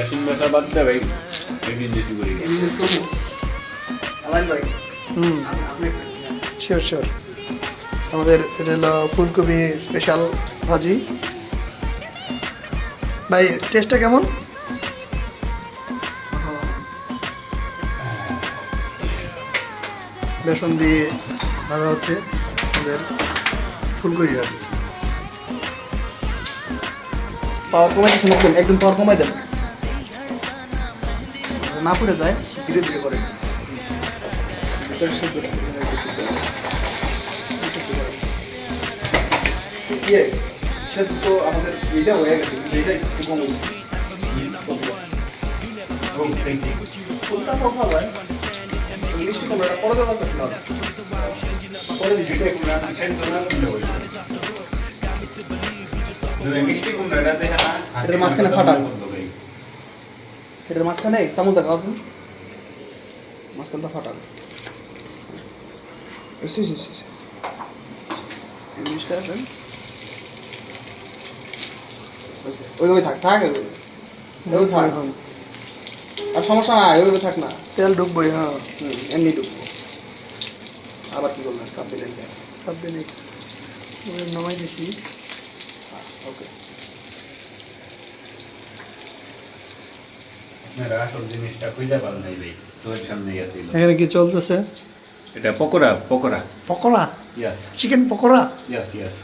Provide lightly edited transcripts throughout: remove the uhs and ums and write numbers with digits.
বাসন বাসা বাদ দে ভাই একদিন যেতে করি বিজনেস করবো আলাইন ভাই আপনি শিওর শিওর। আমাদের এটা হলো ফুলকপি স্পেশাল ভাজি। ভাই টেস্টটা কেমন? বেসন দিয়ে ভাজা হচ্ছে আমাদের ফুলকপি ভাজি। পাওয়ার কমাই দিচ্ছেন একদম একদম পাওয়ার কমাই দেন না পড়ে যায় ধীরে ধীরে করে ভিতরে সিদ্ধ করে। ইয়ে সেটা তো আমাদের এটা হয়ে গেছে এটা একটু কম হয়েছে কোনটা সব ভালো হয় মিষ্টি কমলাটা পরে দেওয়া লাগতেছে না পরে দিচ্ছি মিষ্টি কুমড়াটা দেখে না এটার মাঝখানে ফাটাল এটার মাঝখানে চামচ দেখাও তুমি মাঝখানটা ফাটাল ইংলিশটা আসেন ওইভাবে থাক থাক ওইভাবে থাক আর সমস্যা না ওইভাবে থাক না তেল ঢুকবোই, হ্যাঁ এমনি ঢুকবো আবার কি করলেন সাপ দিলেন সব দিনই নামাই দিছি। ওকে আপনারা আসল জিনিসটা খুঁজে পান নাই ভাই তোর সামনেই আছিল এখানে কি চলতেছে? এটা পকোড়া পকোড়া পকোড়া, ইয়াস চিকেন পকোড়া। ইয়াস ইয়াস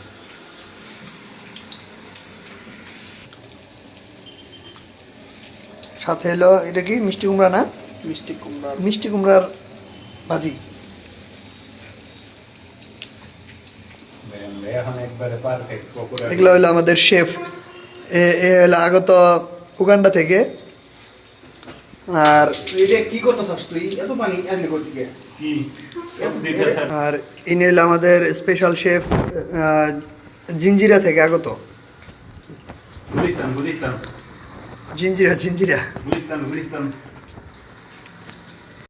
সাথে হলো এটা কি মিষ্টি কুমড়া না? মিষ্টি কুমড়া মিষ্টি কুমড়ার ভাজি। এখন একবারে পারফেক্ট পকোড়া এগুলো হলো আমাদের শেফ, এ হলো আগত উগান্ডা থেকে। আর এটা কি করতেছস তুই এত পানি এমনি করতে গিয়ে কি দিতে স্যার আর ইনি হলো আমাদের স্পেশাল শেফ, জিঞ্জিরা থেকে আগত। গুলিস্তান গুলিস্তান জিঞ্জিরা জিঞ্জিরা গুলিস্তান গুলিস্তান